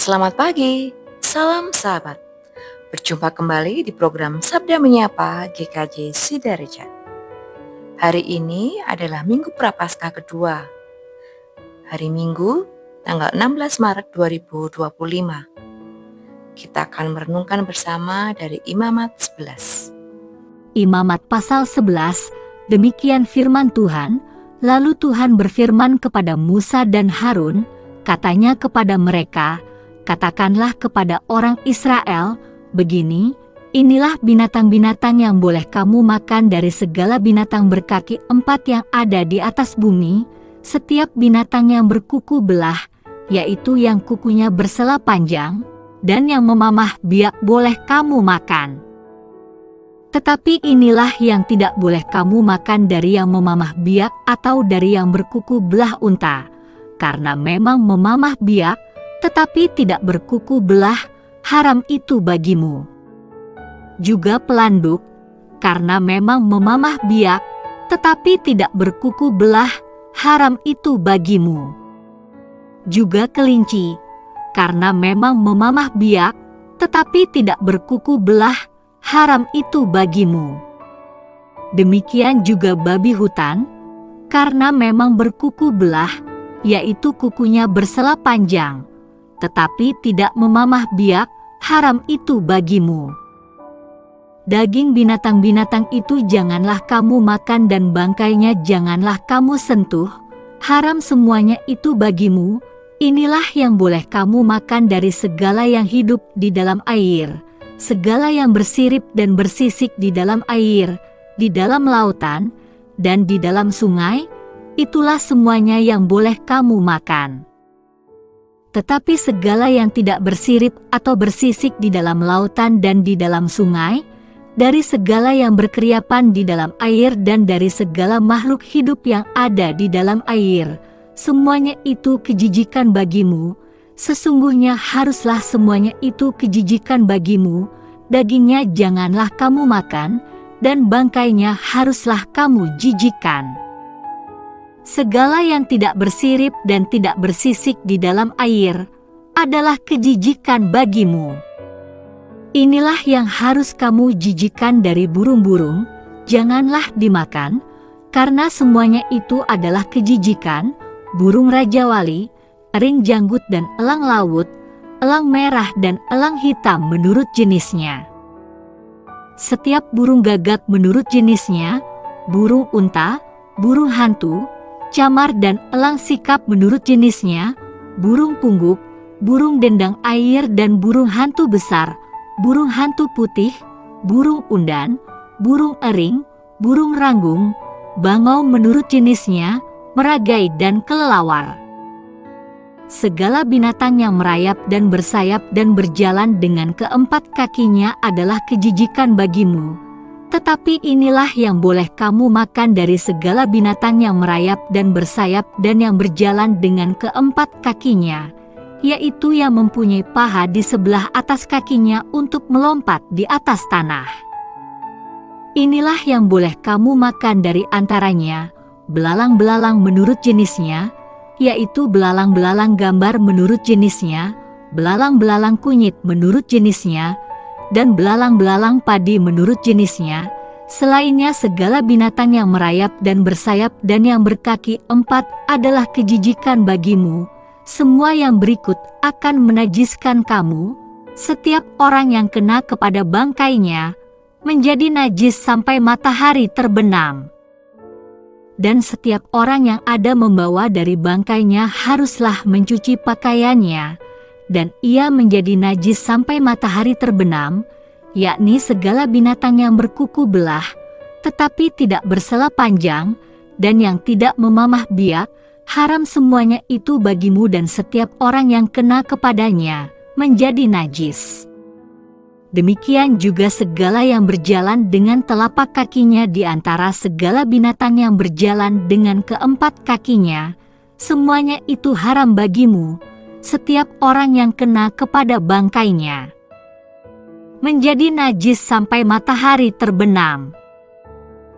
Selamat pagi, salam sahabat. Berjumpa kembali di program Sabda Menyapa GKJ Sidareja. Hari ini adalah Minggu Prapaskah kedua. Hari Minggu, tanggal 16 Maret 2025. Kita akan merenungkan bersama dari Imamat 11. Imamat pasal 11, demikian firman Tuhan. Lalu Tuhan berfirman kepada Musa dan Harun, katanya kepada mereka, katakanlah kepada orang Israel, begini, inilah binatang-binatang yang boleh kamu makan dari segala binatang berkaki 4 yang ada di atas bumi, setiap binatang yang berkuku belah, yaitu yang kukunya bersela panjang, dan yang memamah biak boleh kamu makan. Tetapi inilah yang tidak boleh kamu makan dari yang memamah biak atau dari yang berkuku belah unta, karena memang memamah biak, tetapi tidak berkuku belah, haram itu bagimu. Juga pelanduk, karena memang memamah biak, tetapi tidak berkuku belah, haram itu bagimu. Juga kelinci, karena memang memamah biak, tetapi tidak berkuku belah, haram itu bagimu. Demikian juga babi hutan, karena memang berkuku belah, yaitu kukunya bersela panjang, tetapi tidak memamah biak, haram itu bagimu. Daging binatang-binatang itu janganlah kamu makan dan bangkainya janganlah kamu sentuh, haram semuanya itu bagimu. Inilah yang boleh kamu makan dari segala yang hidup di dalam air, segala yang bersirip dan bersisik di dalam air, di dalam lautan, dan di dalam sungai, itulah semuanya yang boleh kamu makan. Tetapi segala yang tidak bersirip atau bersisik di dalam lautan dan di dalam sungai, dari segala yang berkeriapan di dalam air dan dari segala makhluk hidup yang ada di dalam air, semuanya itu kejijikan bagimu. Sesungguhnya haruslah semuanya itu kejijikan bagimu, dagingnya janganlah kamu makan, dan bangkainya haruslah kamu jijikkan. Segala yang tidak bersirip dan tidak bersisik di dalam air adalah kejijikan bagimu. Inilah yang harus kamu jijikkan dari burung-burung, janganlah dimakan, karena semuanya itu adalah kejijikan, burung rajawali, ering janggut dan elang laut, elang merah dan elang hitam menurut jenisnya. Setiap burung gagak menurut jenisnya, burung unta, burung hantu, camar dan elang sikap menurut jenisnya, burung pungguk, burung dendang air dan burung hantu besar, burung hantu putih, burung undan, burung ering, burung ranggung, bangau menurut jenisnya, meragai dan kelelawar. Segala binatang yang merayap dan bersayap dan berjalan dengan keempat kakinya adalah kejijikan bagimu. Tetapi inilah yang boleh kamu makan dari segala binatang yang merayap dan bersayap dan yang berjalan dengan keempat kakinya, yaitu yang mempunyai paha di sebelah atas kakinya untuk melompat di atas tanah. Inilah yang boleh kamu makan dari antaranya, belalang-belalang menurut jenisnya, yaitu belalang-belalang gambar menurut jenisnya, belalang-belalang kunyit menurut jenisnya, dan belalang-belalang padi menurut jenisnya, selainnya segala binatang yang merayap dan bersayap dan yang berkaki 4 adalah kejijikan bagimu. Semua yang berikut akan menajiskan kamu, setiap orang yang kena kepada bangkainya, menjadi najis sampai matahari terbenam. Dan setiap orang yang ada membawa dari bangkainya haruslah mencuci pakaiannya, dan ia menjadi najis sampai matahari terbenam, yakni segala binatang yang berkuku belah, tetapi tidak bersela panjang, dan yang tidak memamah biak, haram semuanya itu bagimu dan setiap orang yang kena kepadanya, menjadi najis. Demikian juga segala yang berjalan dengan telapak kakinya di antara segala binatang yang berjalan dengan keempat kakinya, semuanya itu haram bagimu, setiap orang yang kena kepada bangkainya, menjadi najis sampai matahari terbenam.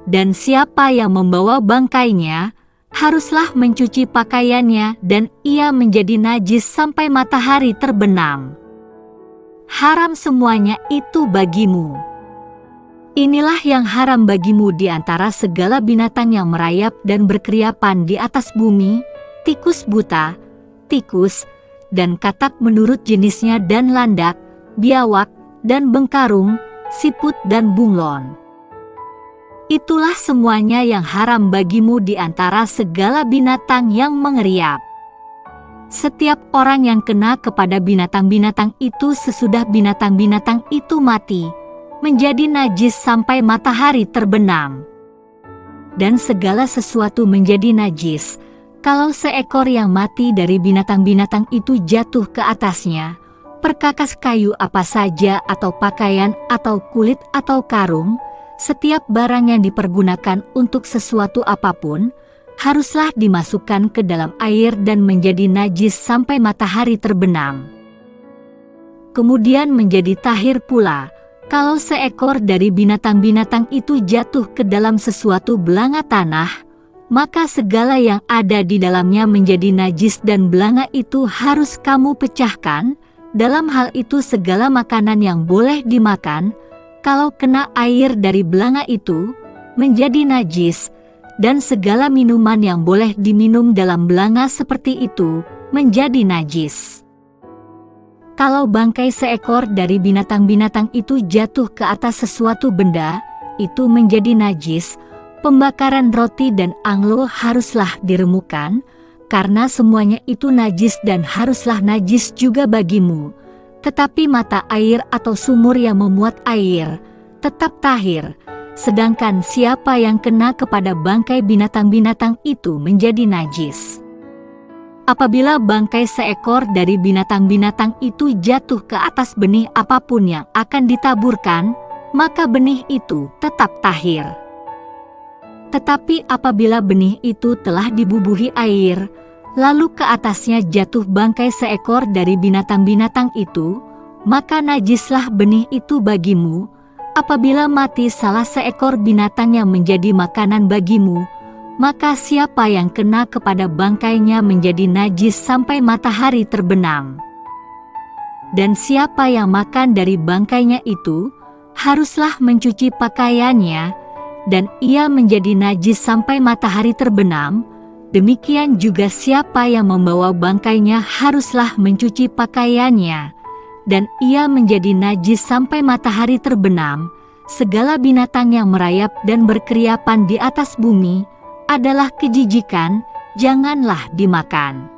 Dan siapa yang membawa bangkainya, haruslah mencuci pakaiannya dan ia menjadi najis sampai matahari terbenam. Haram semuanya itu bagimu. Inilah yang haram bagimu di antara segala binatang yang merayap dan berkeriapan di atas bumi, tikus buta, tikus, dan katak menurut jenisnya dan landak, biawak, dan bengkarung, siput dan bunglon. Itulah semuanya yang haram bagimu di antara segala binatang yang mengeriap. Setiap orang yang kena kepada binatang-binatang itu sesudah binatang-binatang itu mati, menjadi najis sampai matahari terbenam. Dan segala sesuatu menjadi najis, kalau seekor yang mati dari binatang-binatang itu jatuh ke atasnya, perkakas kayu apa saja atau pakaian atau kulit atau karung, setiap barang yang dipergunakan untuk sesuatu apapun, haruslah dimasukkan ke dalam air dan menjadi najis sampai matahari terbenam. Kemudian menjadi tahir pula, kalau seekor dari binatang-binatang itu jatuh ke dalam sesuatu belanga tanah, maka segala yang ada di dalamnya menjadi najis dan belanga itu harus kamu pecahkan. Dalam hal itu segala makanan yang boleh dimakan, kalau kena air dari belanga itu, menjadi najis, dan segala minuman yang boleh diminum dalam belanga seperti itu, menjadi najis. Kalau bangkai seekor dari binatang-binatang itu jatuh ke atas sesuatu benda, itu menjadi najis. Pembakaran roti dan anglo haruslah diremukan, karena semuanya itu najis dan haruslah najis juga bagimu. Tetapi mata air atau sumur yang memuat air, tetap tahir. Sedangkan siapa yang kena kepada bangkai binatang-binatang itu menjadi najis. Apabila bangkai seekor dari binatang-binatang itu jatuh ke atas benih apapun yang akan ditaburkan, maka benih itu tetap tahir. Tetapi apabila benih itu telah dibubuhi air, lalu ke atasnya jatuh bangkai seekor dari binatang-binatang itu, maka najislah benih itu bagimu. Apabila mati salah seekor binatang yang menjadi makanan bagimu, maka siapa yang kena kepada bangkainya menjadi najis sampai matahari terbenam. Dan siapa yang makan dari bangkainya itu, haruslah mencuci pakaiannya, dan ia menjadi najis sampai matahari terbenam. Demikian juga siapa yang membawa bangkainya haruslah mencuci pakaiannya, dan ia menjadi najis sampai matahari terbenam. Segala binatang yang merayap dan berkeriapan di atas bumi adalah kejijikan, janganlah dimakan.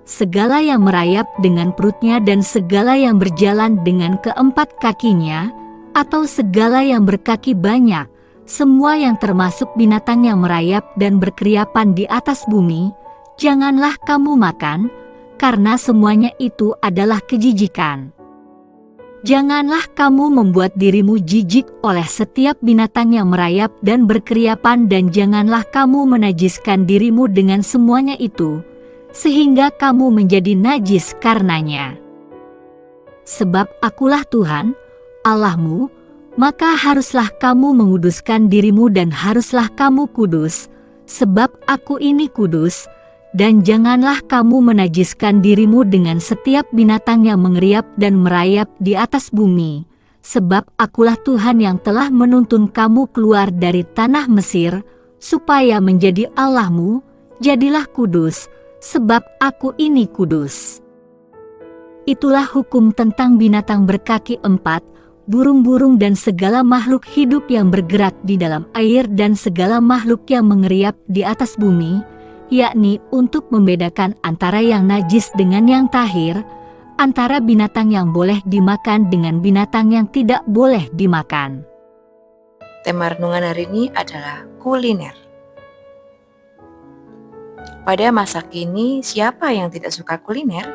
Segala yang merayap dengan perutnya dan segala yang berjalan dengan keempat kakinya, atau segala yang berkaki banyak, semua yang termasuk binatang yang merayap dan berkeriapan di atas bumi, janganlah kamu makan, karena semuanya itu adalah kejijikan. Janganlah kamu membuat dirimu jijik oleh setiap binatang yang merayap dan berkeriapan, dan janganlah kamu menajiskan dirimu dengan semuanya itu, sehingga kamu menjadi najis karenanya. Sebab akulah Tuhan, Allahmu, maka haruslah kamu menguduskan dirimu dan haruslah kamu kudus, sebab aku ini kudus. Dan janganlah kamu menajiskan dirimu dengan setiap binatang yang mengeriap dan merayap di atas bumi, sebab akulah Tuhan yang telah menuntun kamu keluar dari tanah Mesir, supaya menjadi Allahmu. Jadilah kudus, sebab aku ini kudus. Itulah hukum tentang binatang berkaki empat, burung-burung dan segala makhluk hidup yang bergerak di dalam air dan segala makhluk yang mengeriap di atas bumi, yakni untuk membedakan antara yang najis dengan yang tahir, antara binatang yang boleh dimakan dengan binatang yang tidak boleh dimakan. Tema renungan hari ini adalah kuliner. Pada masa kini, siapa yang tidak suka kuliner?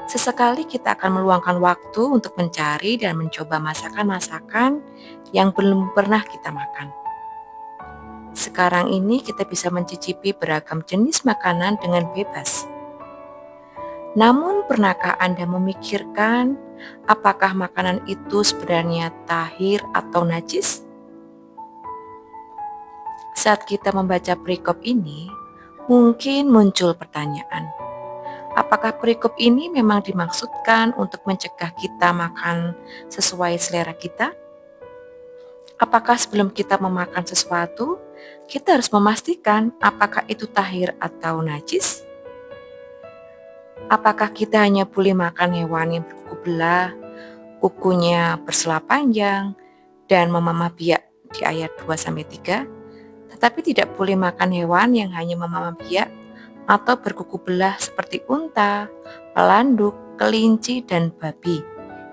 Sesekali kita akan meluangkan waktu untuk mencari dan mencoba masakan-masakan yang belum pernah kita makan. Sekarang ini kita bisa mencicipi beragam jenis makanan dengan bebas. Namun pernahkah Anda memikirkan apakah makanan itu sebenarnya tahir atau najis? Saat kita membaca perikop ini, mungkin muncul pertanyaan, apakah perikop ini memang dimaksudkan untuk mencegah kita makan sesuai selera kita? Apakah sebelum kita memakan sesuatu, kita harus memastikan apakah itu tahir atau najis? Apakah kita hanya boleh makan hewan yang berkuku belah, kukunya bersela panjang, dan memamah biak di ayat 2-3, tetapi tidak boleh makan hewan yang hanya memamah biak atau berkuku belah seperti unta, pelanduk, kelinci, dan babi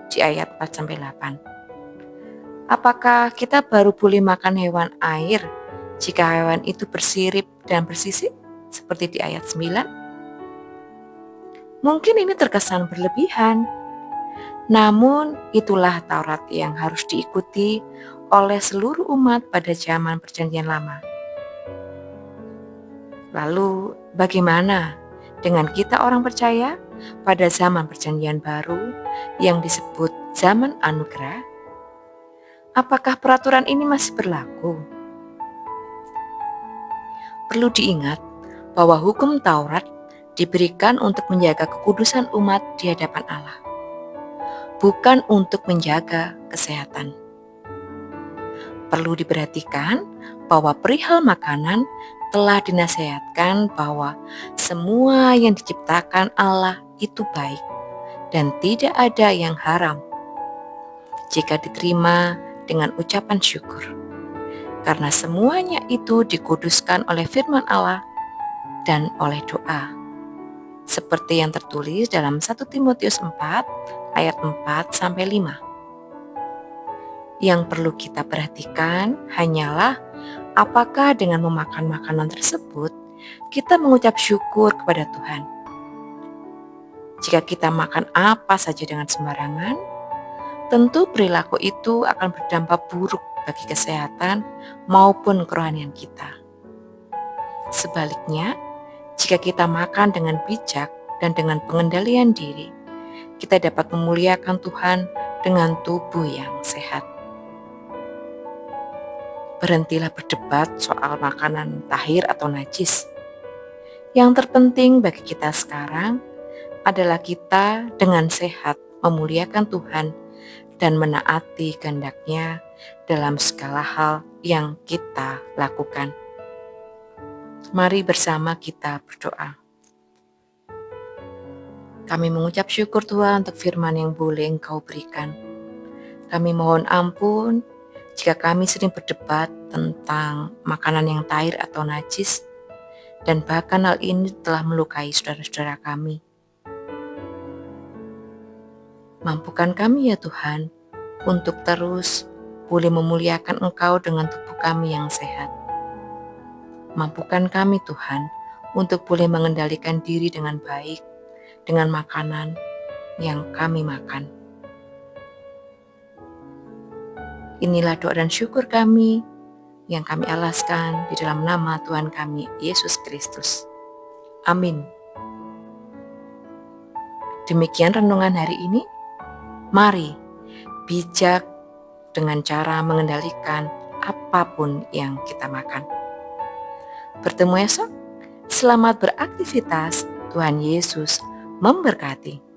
di ayat 4-8. Apakah kita baru boleh makan hewan air jika hewan itu bersirip dan bersisik seperti di ayat 9? Mungkin ini terkesan berlebihan, namun itulah Taurat yang harus diikuti oleh seluruh umat pada zaman Perjanjian Lama. Lalu bagaimana dengan kita orang percaya pada zaman Perjanjian Baru yang disebut zaman anugerah? Apakah peraturan ini masih berlaku? Perlu diingat bahwa hukum Taurat diberikan untuk menjaga kekudusan umat di hadapan Allah, bukan untuk menjaga kesehatan. Perlu diperhatikan bahwa perihal makanan telah dinasihatkan bahwa semua yang diciptakan Allah itu baik dan tidak ada yang haram jika diterima dengan ucapan syukur, karena semuanya itu dikuduskan oleh firman Allah dan oleh doa, seperti yang tertulis dalam 1 Timotius 4 ayat 4-5. Yang perlu kita perhatikan hanyalah apakah dengan memakan makanan tersebut kita mengucap syukur kepada Tuhan. Jika kita makan apa saja dengan sembarangan, tentu perilaku itu akan berdampak buruk bagi kesehatan maupun kerohanian kita. Sebaliknya, jika kita makan dengan bijak dan dengan pengendalian diri, kita dapat memuliakan Tuhan dengan tubuh yang sehat. Berhentilah berdebat soal makanan tahir atau najis. Yang terpenting bagi kita sekarang adalah kita dengan sehat memuliakan Tuhan dan menaati kehendak-Nya dalam segala hal yang kita lakukan. Mari bersama kita berdoa. Kami mengucap syukur Tuhan untuk firman yang boleh Engkau berikan. Kami mohon ampun jika kami sering berdebat tentang makanan yang tahir atau najis, dan bahkan hal ini telah melukai saudara-saudara kami. Mampukan kami ya Tuhan, untuk terus boleh memuliakan Engkau dengan tubuh kami yang sehat. Mampukan kami Tuhan, untuk boleh mengendalikan diri dengan baik, dengan makanan yang kami makan. Inilah doa dan syukur kami yang kami alaskan di dalam nama Tuhan kami, Yesus Kristus. Amin. Demikian renungan hari ini. Mari bijak dengan cara mengendalikan apapun yang kita makan. Bertemu esok. Selamat beraktivitas. Tuhan Yesus memberkati.